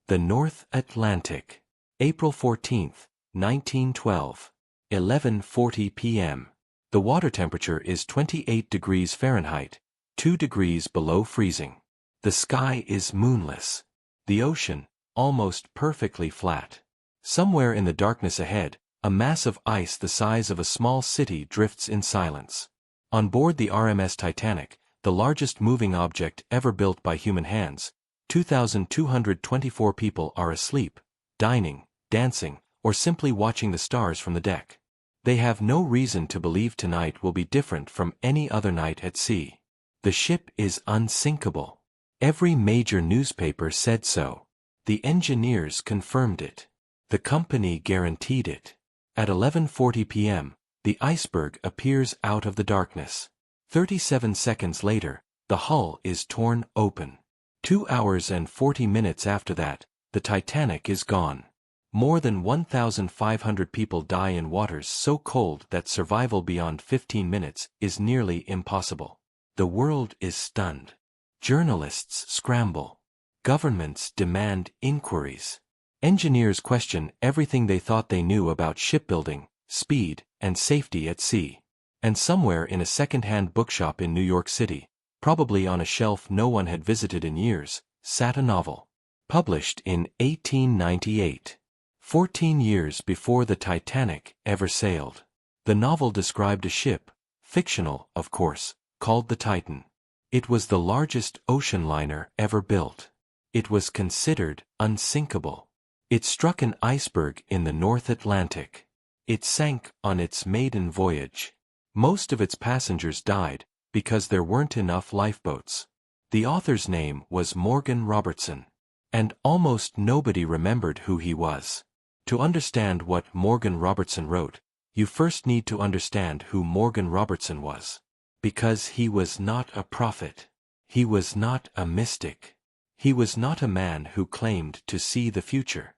The North Atlantic. April 14, 1912. 11:40 p.m. The water temperature is 28 degrees Fahrenheit, 2 degrees below freezing. The sky is moonless. The ocean, almost perfectly flat. Somewhere in the darkness ahead, a mass of ice the size of a small city drifts in silence. On board the RMS Titanic, the largest moving object ever built by human hands, 2,224 people are asleep, dining, dancing, or simply watching the stars from the deck. They have no reason to believe tonight will be different from any other night at sea. The ship is unsinkable. Every major newspaper said so. The engineers confirmed it. The company guaranteed it. At 11:40 p.m., the iceberg appears out of the darkness. 37 seconds later, the hull is torn open. 2 hours and 40 minutes after that, the Titanic is gone. More than 1,500 people die in waters so cold that survival beyond 15 minutes is nearly impossible. The world is stunned. Journalists scramble. Governments demand inquiries. Engineers question everything they thought they knew about shipbuilding, speed, and safety at sea. And somewhere in a second-hand bookshop in New York City, probably on a shelf no one had visited in years, sat a novel. Published in 1898. 14 years before the Titanic ever sailed. The novel described a ship, fictional, of course, called the Titan. It was the largest ocean liner ever built. It was considered unsinkable. It struck an iceberg in the North Atlantic. It sank on its maiden voyage. Most of its passengers died because there weren't enough lifeboats. The author's name was Morgan Robertson. And almost nobody remembered who he was. To understand what Morgan Robertson wrote, you first need to understand who Morgan Robertson was. Because he was not a prophet. He was not a mystic. He was not a man who claimed to see the future.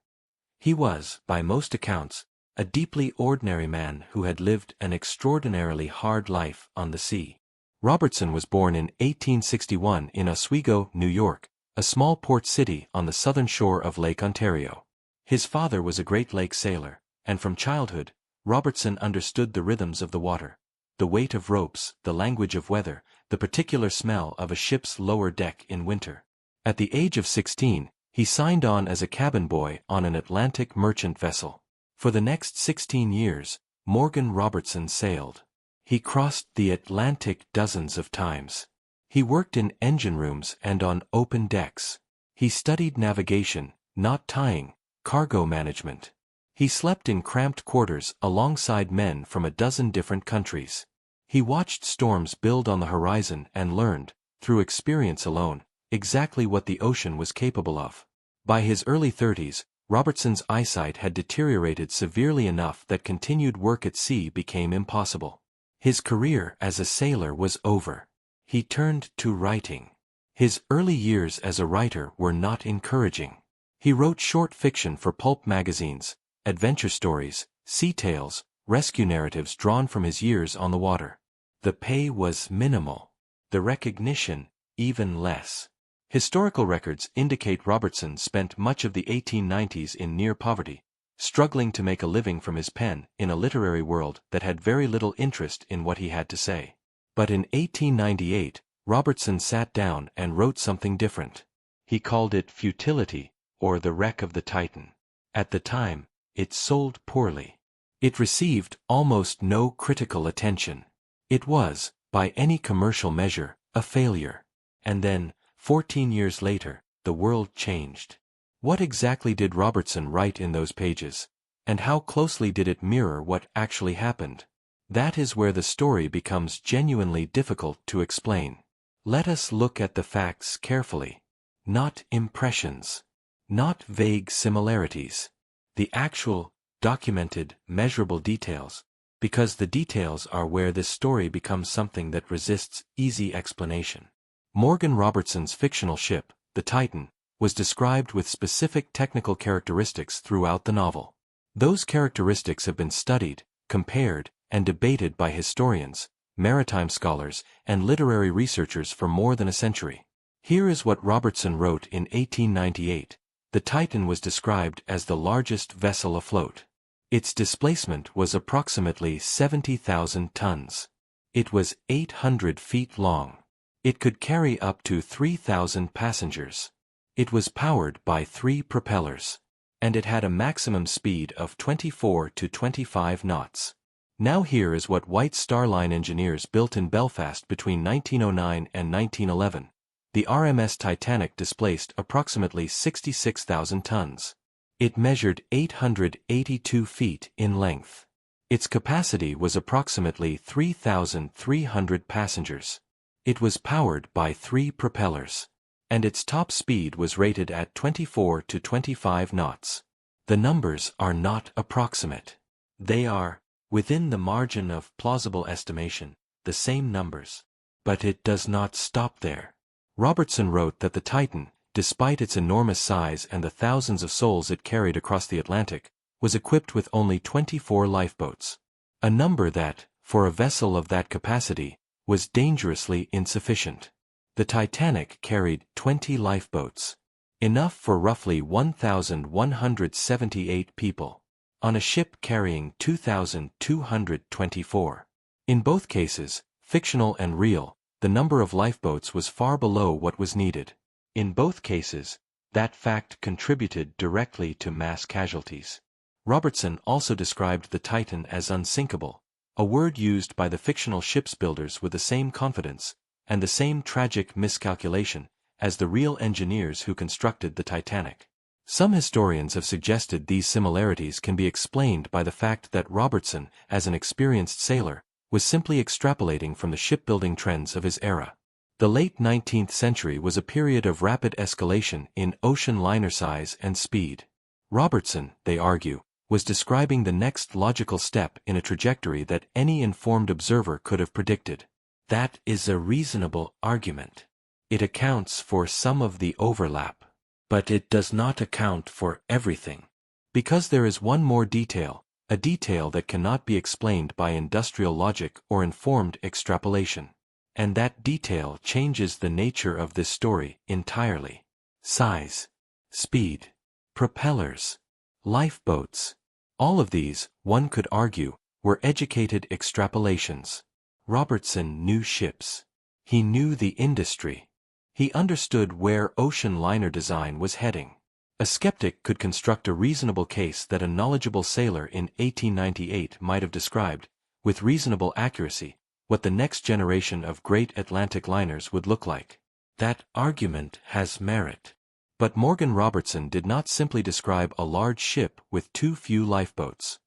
He was, by most accounts, a deeply ordinary man who had lived an extraordinarily hard life on the sea. Robertson was born in 1861 in Oswego, New York, a small port city on the southern shore of Lake Ontario. His father was a Great Lakes sailor, and from childhood, Robertson understood the rhythms of the water, the weight of ropes, the language of weather, the particular smell of a ship's lower deck in winter. At the age of 16, he signed on as a cabin boy on an Atlantic merchant vessel. For the next 16 years, Morgan Robertson sailed. He crossed the Atlantic dozens of times. He worked in engine rooms and on open decks. He studied navigation, knot tying, cargo management. He slept in cramped quarters alongside men from a dozen different countries. He watched storms build on the horizon and learned, through experience alone, exactly what the ocean was capable of. By his early 30s, Robertson's eyesight had deteriorated severely enough that continued work at sea became impossible. His career as a sailor was over. He turned to writing. His early years as a writer were not encouraging. He wrote short fiction for pulp magazines, adventure stories, sea tales, rescue narratives drawn from his years on the water. The pay was minimal. The recognition, even less. Historical records indicate Robertson spent much of the 1890s in near poverty, struggling to make a living from his pen in a literary world that had very little interest in what he had to say. But in 1898, Robertson sat down and wrote something different. He called it Futility, or The Wreck of the Titan. At the time, it sold poorly. It received almost no critical attention. It was, by any commercial measure, a failure. And then, 14 years later, the world changed. What exactly did Robertson write in those pages? And how closely did it mirror what actually happened? That is where the story becomes genuinely difficult to explain. Let us look at the facts carefully. Not impressions. Not vague similarities. The actual, documented, measurable details. Because the details are where this story becomes something that resists easy explanation. Morgan Robertson's fictional ship, the Titan, was described with specific technical characteristics throughout the novel. Those characteristics have been studied, compared, and debated by historians, maritime scholars, and literary researchers for more than a century. Here is what Robertson wrote in 1898, the Titan was described as the largest vessel afloat. Its displacement was approximately 70,000 tons. It was 800 feet long. It could carry up to 3,000 passengers. It was powered by 3 propellers. And it had a maximum speed of 24 to 25 knots. Now here is what White Star Line engineers built in Belfast between 1909 and 1911. The RMS Titanic displaced approximately 66,000 tons. It measured 882 feet in length. Its capacity was approximately 3,300 passengers. It was powered by 3 propellers. And its top speed was rated at 24 to 25 knots. The numbers are not approximate. They are, within the margin of plausible estimation, the same numbers. But it does not stop there. Robertson wrote that the Titan, despite its enormous size and the thousands of souls it carried across the Atlantic, was equipped with only 24 lifeboats. A number that, for a vessel of that capacity, was dangerously insufficient. The Titanic carried 20 lifeboats, enough for roughly 1,178 people, on a ship carrying 2,224. In both cases, fictional and real, the number of lifeboats was far below what was needed. In both cases, that fact contributed directly to mass casualties. Robertson also described the Titan as unsinkable, a word used by the fictional ships builders with the same confidence, and the same tragic miscalculation, as the real engineers who constructed the Titanic. Some historians have suggested these similarities can be explained by the fact that Robertson, as an experienced sailor, was simply extrapolating from the shipbuilding trends of his era. The late 19th century was a period of rapid escalation in ocean liner size and speed. Robertson, they argue, was describing the next logical step in a trajectory that any informed observer could have predicted. That is a reasonable argument. It accounts for some of the overlap. But it does not account for everything. Because there is one more detail, a detail that cannot be explained by industrial logic or informed extrapolation. And that detail changes the nature of this story entirely. Size, speed, propellers, lifeboats. All of these, one could argue, were educated extrapolations. Robertson knew ships. He knew the industry. He understood where ocean liner design was heading. A skeptic could construct a reasonable case that a knowledgeable sailor in 1898 might have described, with reasonable accuracy, what the next generation of great Atlantic liners would look like. That argument has merit. But Morgan Robertson did not simply describe a large ship with too few lifeboats.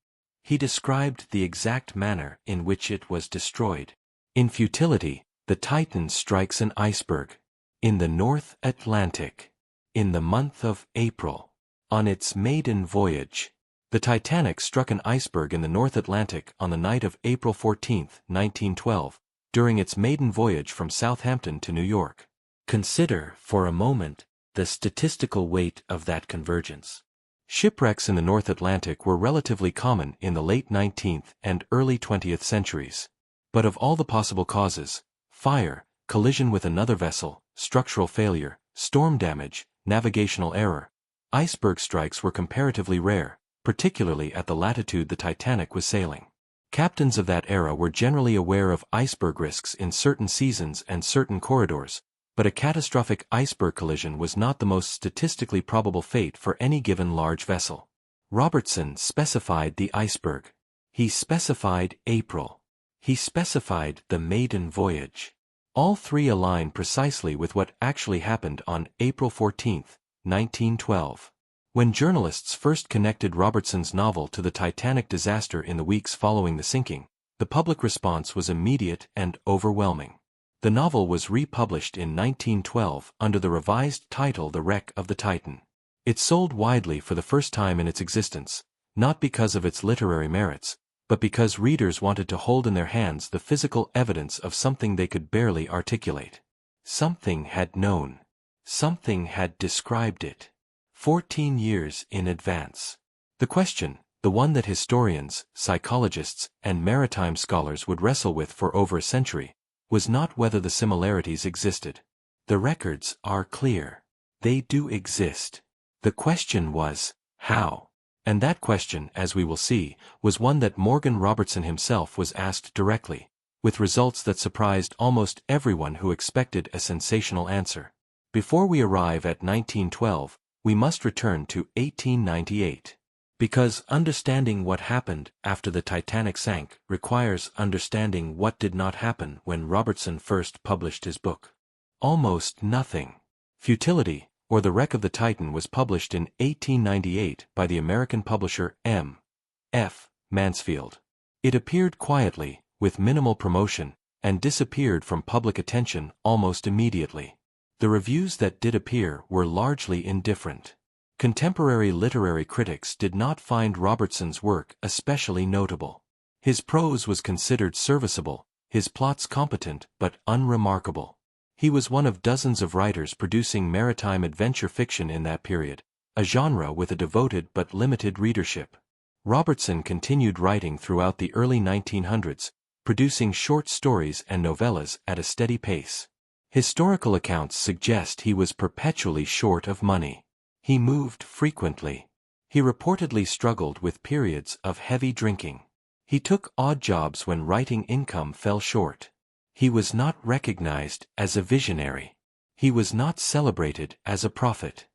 He described the exact manner in which it was destroyed. In futility, the Titan strikes an iceberg. In the North Atlantic. In the month of April. On its maiden voyage. The Titanic struck an iceberg in the North Atlantic on the night of April 14, 1912, during its maiden voyage from Southampton to New York. Consider, for a moment, the statistical weight of that convergence. Shipwrecks in the North Atlantic were relatively common in the late 19th and early 20th centuries. But of all the possible causes, fire, collision with another vessel, structural failure, storm damage, navigational error, iceberg strikes were comparatively rare, particularly at the latitude the Titanic was sailing. Captains of that era were generally aware of iceberg risks in certain seasons and certain corridors, but a catastrophic iceberg collision was not the most statistically probable fate for any given large vessel. Robertson specified the iceberg. He specified April. He specified the maiden voyage. All three align precisely with what actually happened on April 14, 1912. When journalists first connected Robertson's novel to the Titanic disaster in the weeks following the sinking, the public response was immediate and overwhelming. The novel was republished in 1912 under the revised title The Wreck of the Titan. It sold widely for the first time in its existence, not because of its literary merits, but because readers wanted to hold in their hands the physical evidence of something they could barely articulate. Something had known. Something had described it. 14 years in advance. The question, the one that historians, psychologists, and maritime scholars would wrestle with for over a century, was not whether the similarities existed. The records are clear. They do exist. The question was, how? And that question, as we will see, was one that Morgan Robertson himself was asked directly, with results that surprised almost everyone who expected a sensational answer. Before we arrive at 1912, we must return to 1898. Because understanding what happened after the Titanic sank requires understanding what did not happen when Robertson first published his book. Almost Nothing. Futility, or The Wreck of the Titan, was published in 1898 by the American publisher M. F. Mansfield. It appeared quietly, with minimal promotion, and disappeared from public attention almost immediately. The reviews that did appear were largely indifferent. Contemporary literary critics did not find Robertson's work especially notable. His prose was considered serviceable, his plots competent but unremarkable. He was one of dozens of writers producing maritime adventure fiction in that period, a genre with a devoted but limited readership. Robertson continued writing throughout the early 1900s, producing short stories and novellas at a steady pace. Historical accounts suggest he was perpetually short of money. He moved frequently. He reportedly struggled with periods of heavy drinking. He took odd jobs when writing income fell short. He was not recognized as a visionary. He was not celebrated as a prophet.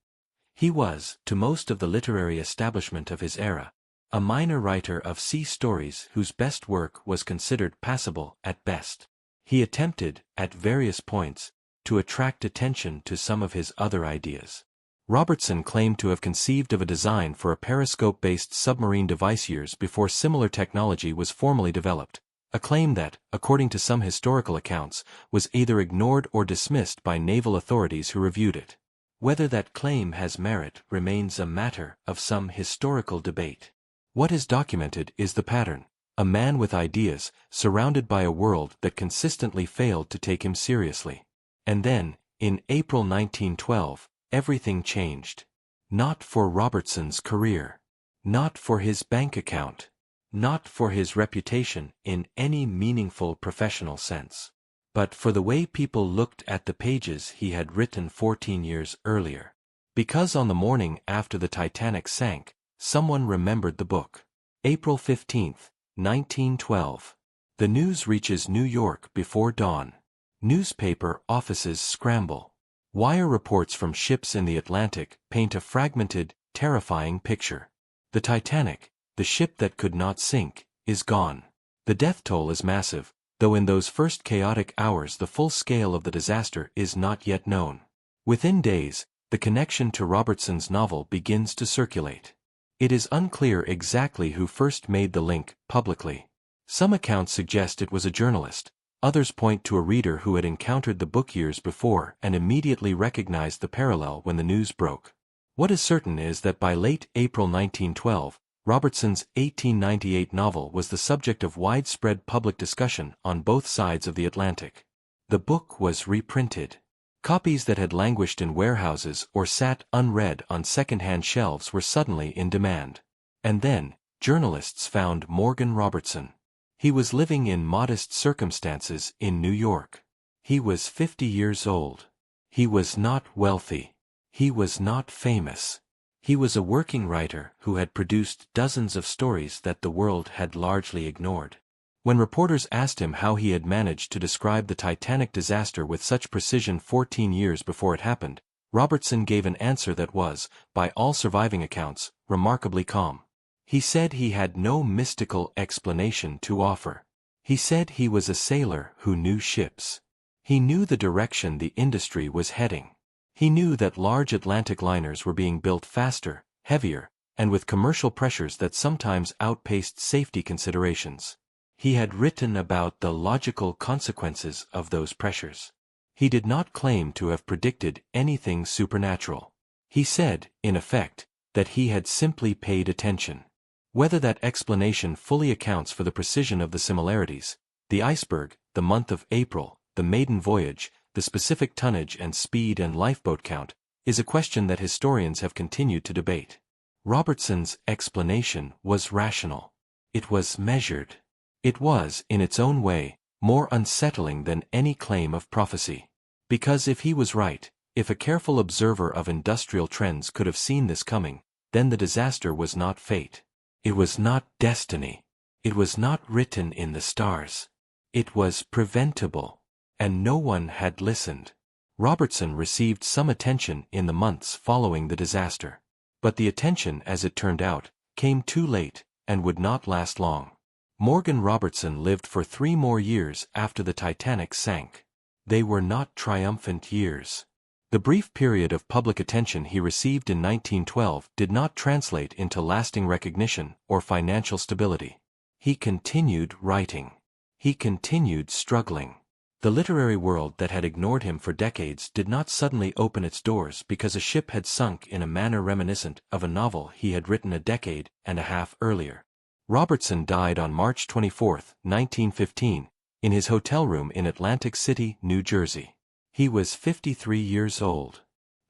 He was, to most of the literary establishment of his era, a minor writer of sea stories whose best work was considered passable at best. He attempted, at various points, to attract attention to some of his other ideas. Robertson claimed to have conceived of a design for a periscope-based submarine device years before similar technology was formally developed, a claim that, according to some historical accounts, was either ignored or dismissed by naval authorities who reviewed it. Whether that claim has merit remains a matter of some historical debate. What is documented is the pattern: a man with ideas, surrounded by a world that consistently failed to take him seriously. And then, in April 1912, everything changed. Not for Robertson's career. Not for his bank account. Not for his reputation in any meaningful professional sense. But for the way people looked at the pages he had written 14 years earlier. Because on the morning after the Titanic sank, someone remembered the book. April 15, 1912. The news reaches New York before dawn. Newspaper offices scramble. Wire reports from ships in the Atlantic paint a fragmented, terrifying picture. The Titanic, the ship that could not sink, is gone. The death toll is massive, though in those first chaotic hours the full scale of the disaster is not yet known. Within days, the connection to Robertson's novel begins to circulate. It is unclear exactly who first made the link publicly. Some accounts suggest it was a journalist. Others point to a reader who had encountered the book years before and immediately recognized the parallel when the news broke. What is certain is that by late April 1912, Robertson's 1898 novel was the subject of widespread public discussion on both sides of the Atlantic. The book was reprinted. Copies that had languished in warehouses or sat unread on second-hand shelves were suddenly in demand. And then, journalists found Morgan Robertson. He was living in modest circumstances in New York. He was 50 years old. He was not wealthy. He was not famous. He was a working writer who had produced dozens of stories that the world had largely ignored. When reporters asked him how he had managed to describe the Titanic disaster with such precision 14 years before it happened, Robertson gave an answer that was, by all surviving accounts, remarkably calm. He said he had no mystical explanation to offer. He said he was a sailor who knew ships. He knew the direction the industry was heading. He knew that large Atlantic liners were being built faster, heavier, and with commercial pressures that sometimes outpaced safety considerations. He had written about the logical consequences of those pressures. He did not claim to have predicted anything supernatural. He said, in effect, that he had simply paid attention. Whether that explanation fully accounts for the precision of the similarities, the iceberg, the month of April, the maiden voyage, the specific tonnage and speed and lifeboat count, is a question that historians have continued to debate. Robertson's explanation was rational. It was measured. It was, in its own way, more unsettling than any claim of prophecy. Because if he was right, If a careful observer of industrial trends could have seen this coming, then the disaster was not fate. It was not destiny. It was not written in the stars. It was preventable. And no one had listened. Robertson received some attention in the months following the disaster. But the attention, as it turned out, came too late, and would not last long. Morgan Robertson lived for 3 more years after the Titanic sank. They were not triumphant years. The brief period of public attention he received in 1912 did not translate into lasting recognition or financial stability. He continued writing. He continued struggling. The literary world that had ignored him for decades did not suddenly open its doors because a ship had sunk in a manner reminiscent of a novel he had written a decade and a half earlier. Robertson died on March 24, 1915, in his hotel room in Atlantic City, New Jersey. He was 53 years old.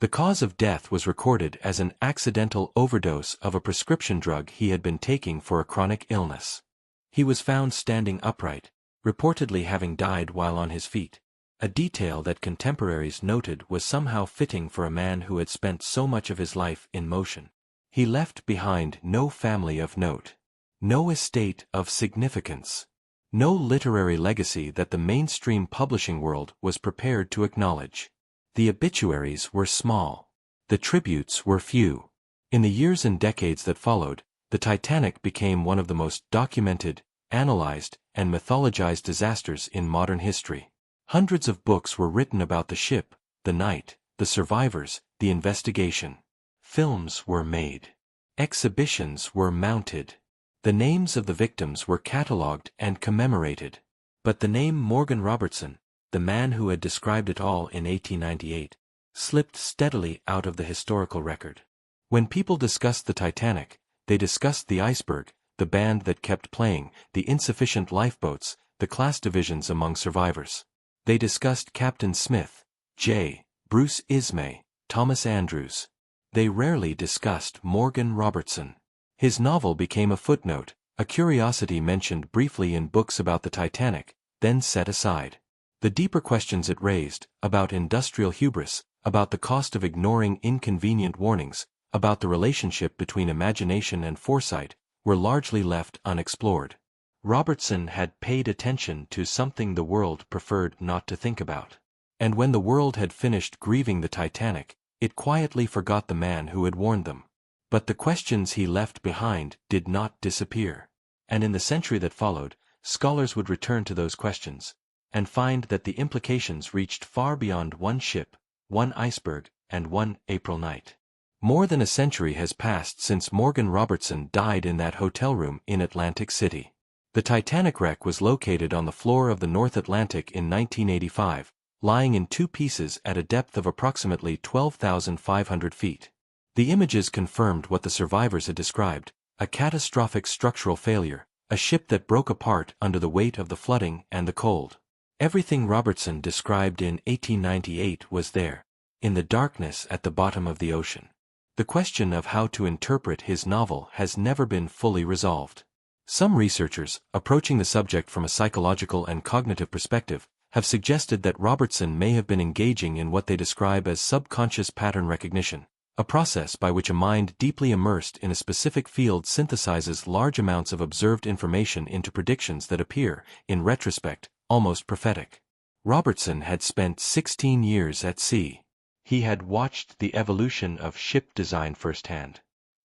The cause of death was recorded as an accidental overdose of a prescription drug he had been taking for a chronic illness. He was found standing upright, reportedly having died while on his feet, a detail that contemporaries noted was somehow fitting for a man who had spent so much of his life in motion. He left behind no family of note, no estate of significance, no literary legacy that the mainstream publishing world was prepared to acknowledge. The obituaries were small. The tributes were few. In the years and decades that followed, the Titanic became one of the most documented, analyzed, and mythologized disasters in modern history. Hundreds of books were written about the ship, the night, the survivors, the investigation. Films were made. Exhibitions were mounted. The names of the victims were catalogued and commemorated. But the name Morgan Robertson, the man who had described it all in 1898, slipped steadily out of the historical record. When people discussed the Titanic, they discussed the iceberg, the band that kept playing, the insufficient lifeboats, the class divisions among survivors. They discussed Captain Smith, J. Bruce Ismay, Thomas Andrews. They rarely discussed Morgan Robertson. His novel became a footnote, a curiosity mentioned briefly in books about the Titanic, then set aside. The deeper questions it raised, about industrial hubris, about the cost of ignoring inconvenient warnings, about the relationship between imagination and foresight, were largely left unexplored. Robertson had paid attention to something the world preferred not to think about. And when the world had finished grieving the Titanic, it quietly forgot the man who had warned them. But the questions he left behind did not disappear. And in the century that followed, scholars would return to those questions, and find that the implications reached far beyond one ship, one iceberg, and one April night. More than a century has passed since Morgan Robertson died in that hotel room in Atlantic City. The Titanic wreck was located on the floor of the North Atlantic in 1985, lying in 2 pieces at a depth of approximately 12,500 feet. The images confirmed what the survivors had described, a catastrophic structural failure, a ship that broke apart under the weight of the flooding and the cold. Everything Robertson described in 1898 was there, in the darkness at the bottom of the ocean. The question of how to interpret his novel has never been fully resolved. Some researchers, approaching the subject from a psychological and cognitive perspective, have suggested that Robertson may have been engaging in what they describe as subconscious pattern recognition, a process by which a mind deeply immersed in a specific field synthesizes large amounts of observed information into predictions that appear, in retrospect, almost prophetic. Robertson had spent 16 years at sea. He had watched the evolution of ship design firsthand.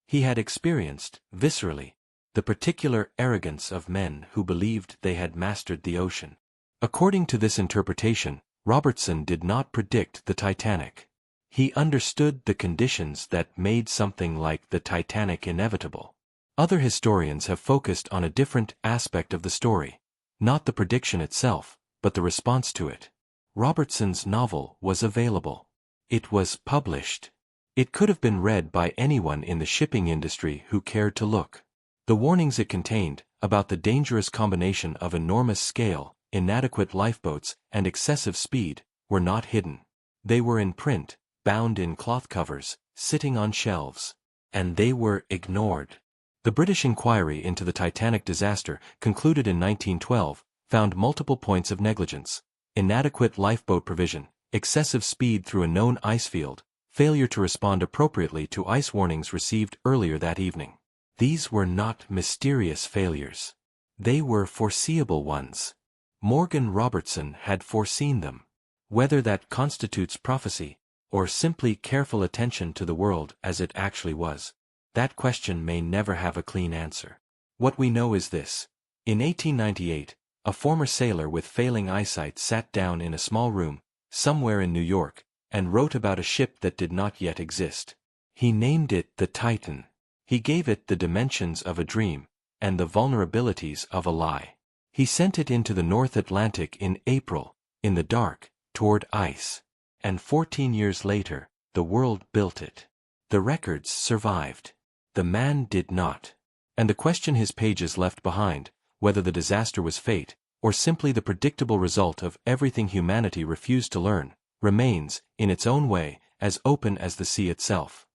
He had experienced, viscerally, the particular arrogance of men who believed they had mastered the ocean. According to this interpretation, Robertson did not predict the Titanic. He understood the conditions that made something like the Titanic inevitable. Other historians have focused on a different aspect of the story, not the prediction itself, but the response to it. Robertson's novel was available. It was published. It could have been read by anyone in the shipping industry who cared to look. The warnings it contained, about the dangerous combination of enormous scale, inadequate lifeboats, and excessive speed, were not hidden. They were in print, bound in cloth covers, sitting on shelves. And they were ignored. The British inquiry into the Titanic disaster, concluded in 1912, found multiple points of negligence: inadequate lifeboat provision, excessive speed through a known ice field, failure to respond appropriately to ice warnings received earlier that evening. These were not mysterious failures. They were foreseeable ones. Morgan Robertson had foreseen them. Whether that constitutes prophecy, or simply careful attention to the world as it actually was, that question may never have a clean answer. What we know is this. In 1898, a former sailor with failing eyesight sat down in a small room, somewhere in New York, and wrote about a ship that did not yet exist. He named it the Titan. He gave it the dimensions of a dream, and the vulnerabilities of a lie. He sent it into the North Atlantic in April, in the dark, toward ice. And 14 years later, the world built it. The records survived. The man did not. And the question his pages left behind, whether the disaster was fate, or simply the predictable result of everything humanity refused to learn, remains, in its own way, as open as the sea itself.